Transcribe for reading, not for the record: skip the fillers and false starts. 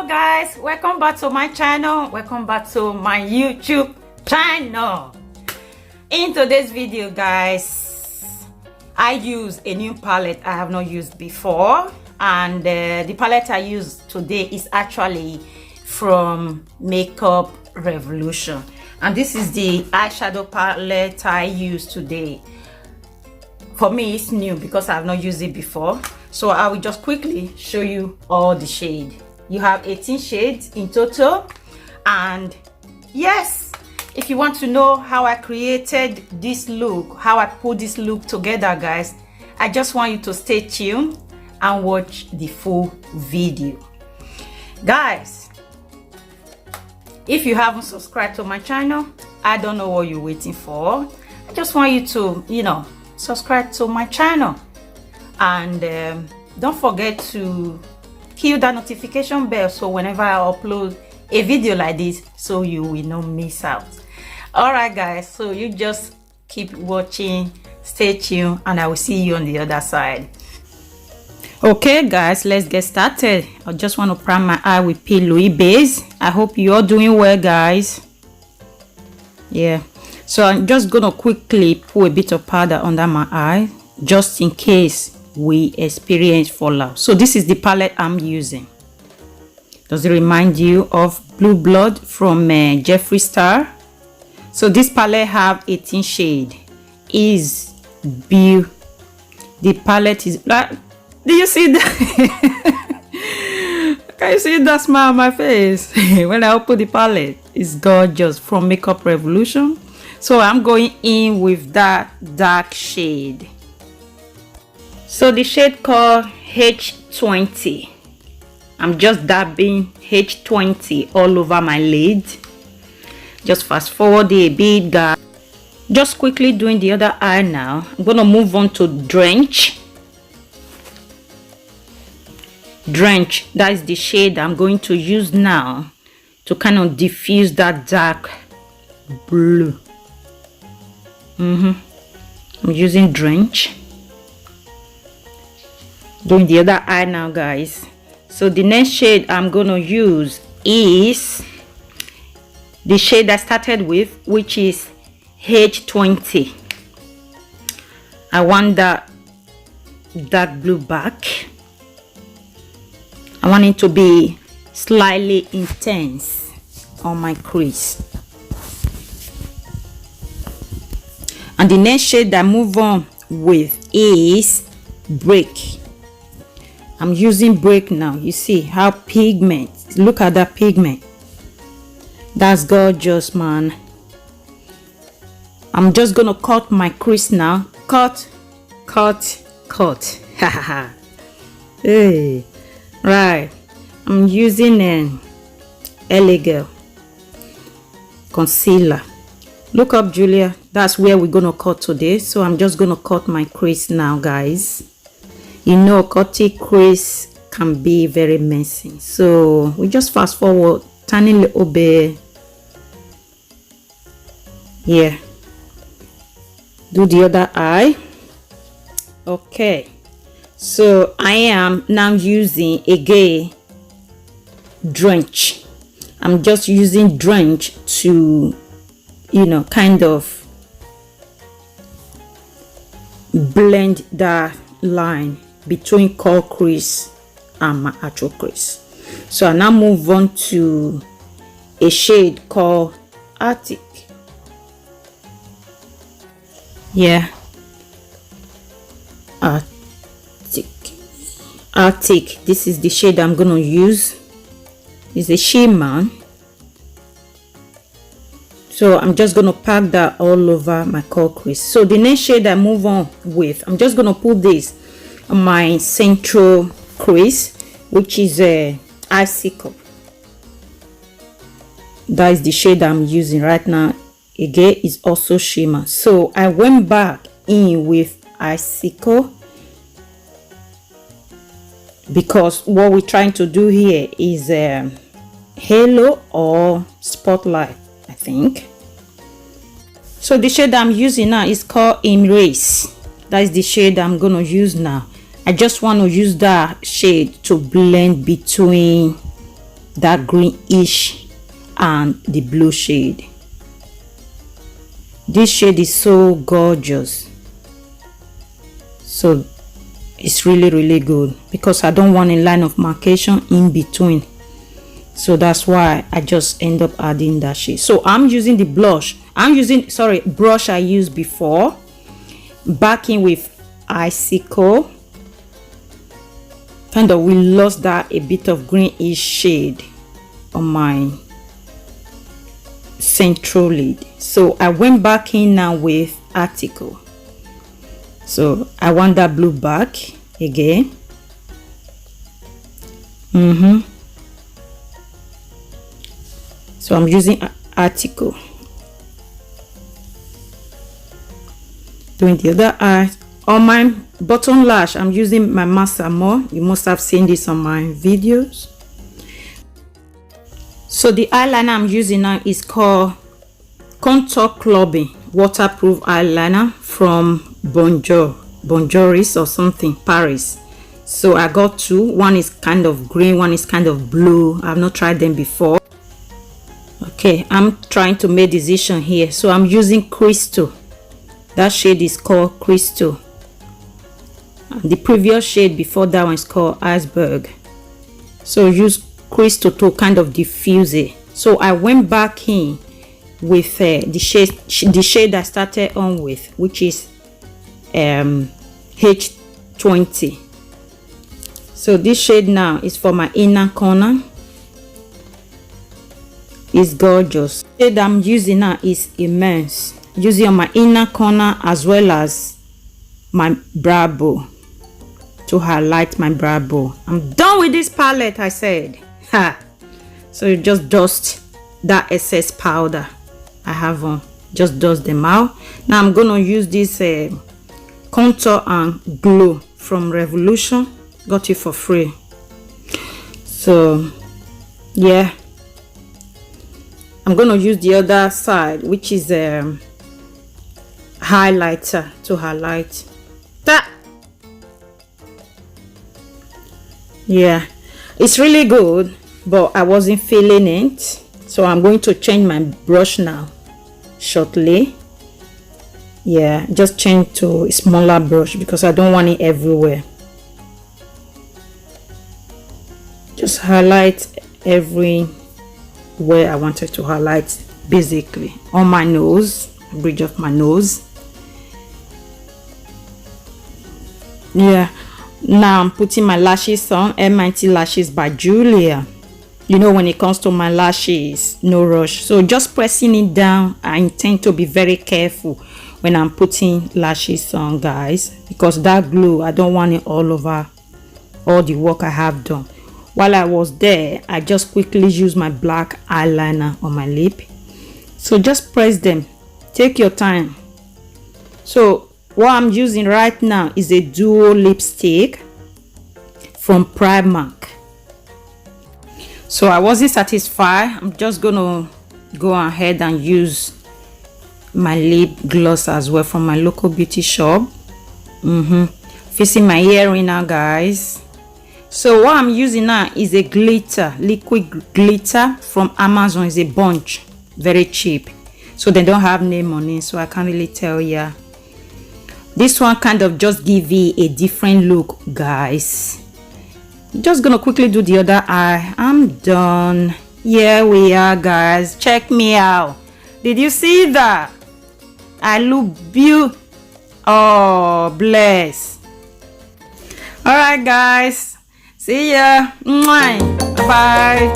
Hello guys, welcome back to my channel. Welcome back to my YouTube channel. In today's video guys, I use a new palette I have not used before, and the palette I use today is actually from Makeup Revolution, and this is the eyeshadow palette I use today. For me it's new because I have not used it before, so I will just quickly show you all the shade. You have 18 shades in total, and yes, if you want to know how I created this look, how I put this look together guys, I just want you to stay tuned and watch the full video. Guys, if you haven't subscribed to my channel, I don't know what you're waiting for. I just want you to, subscribe to my channel, and don't forget to hit that notification bell so whenever I upload a video like this, so you will not miss out. All right guys, so you just keep watching, stay tuned, and I will see you on the other side. Okay guys, let's get started. I just want to prime my eye with P. Louis base. I hope you're doing well guys. Yeah, so I'm just gonna quickly put a bit of powder under my eye just in case we experience fallout. So this is the palette I'm using. Does it remind you of Blue Blood from Jeffree Star? So this palette have 18 shade. Is beautiful. The palette is like, do you see that? Can you see that smile on my face when I open the palette? It's gorgeous, from Makeup Revolution. So I'm going in with that dark shade. So the shade called H20. I'm just dabbing H20 all over my lid. Just fast forward a bit guys. Just quickly doing the other eye now. I'm gonna move on to Drench. Drench, that is the shade I'm going to use now to kind of diffuse that dark blue. I'm using Drench. Doing the other eye now guys. So the next shade I'm gonna use is the shade I started with, which is H20. I want that dark blue back. I want it to be slightly intense on my crease. And the next shade I move on with is Break. I'm using Break now. You see how pigment, look at that pigment. That's gorgeous, man. I'm just gonna cut my crease now. Cut. Hey, right. I'm using an Elegant concealer. Look up, Julia. That's where we're gonna cut today. So I'm just gonna cut my crease now, guys. You know, cutting crease can be very messy, so we just fast forward tiny little bit. Yeah, do the other eye. Okay, so I am now using again Drench. I'm just using Drench to, kind of blend that line between core crease and my actual crease. So I now move on to a shade called Arctic. Yeah, Arctic. This is the shade I'm gonna use. It's a shimmer. So I'm just gonna pack that all over my core crease. So the next shade I move on with, I'm just gonna put this on my central crease, which is a Icicle. That is the shade I'm using right now. Again, is also shimmer. So I went back in with Icicle because what we're trying to do here is halo or spotlight, I think. So the shade I'm using now is called Embrace. That is the shade I'm gonna use now. I just want to use that shade to blend between that greenish and the blue shade. This shade is so gorgeous, so it's really good, because I don't want a line of marcation in between, so that's why I just end up adding that shade. So I'm using the brush I used before, backing with Icicle. Kind of we lost that a bit of greenish shade on my central lid, so I went back in now with Icicle. So I want that blue back again. So I'm using Icicle. Doing the other eye. On my bottom lash, I'm using my Massimo. You must have seen this on my videos. So the eyeliner I'm using now is called Contour Clubbing Waterproof Eyeliner from Bonjour's or something, Paris. So I got two. One is kind of green, one is kind of blue. I've not tried them before. Okay, I'm trying to make decision here. So I'm using Crystal. That shade is called Crystal. The previous shade before that one is called Iceberg. So use Crystal to kind of diffuse it. So I went back in with the shade I started on with, which is H20. So this shade now is for my inner corner. It's gorgeous. The shade I'm using now is Immense. Using on my inner corner as well as my brow bone to highlight my brow bone. I'm done with this palette, I said. So you just dust that excess powder I have on, just dust them out. Now I'm gonna use this Contour and Glow from Revolution. Got it for free. So yeah, I'm gonna use the other side, which is highlighter to highlight that. Yeah, it's really good, but I wasn't feeling it, so I'm going to change my brush now shortly. Yeah, just change to a smaller brush because I don't want it everywhere. Just highlight everywhere I wanted to highlight, basically on my nose, bridge of my nose. Yeah, now I'm putting my lashes on. MIT Lashes by Julia. You know, when it comes to my lashes, no rush. So just pressing it down. I intend to be very careful when I'm putting lashes on, guys, because that glue, I don't want it all over all the work I have done. While I was there, I just quickly used my black eyeliner on my lip. So just press them, take your time. So what I'm using right now is a duo lipstick from Primark. So I wasn't satisfied. I'm just gonna go ahead and use my lip gloss as well from my local beauty shop. Fixing my earring now, guys. So what I'm using now is a glitter, liquid glitter from Amazon. It's a bunch, very cheap, so they don't have name on it, so I can't really tell ya. This one kind of just give you a different look, guys. Just gonna quickly do the other eye. I'm done. Here we are, guys. Check me out. Did you see that? I look beautiful. Oh, bless. All right, guys. See ya. Bye bye.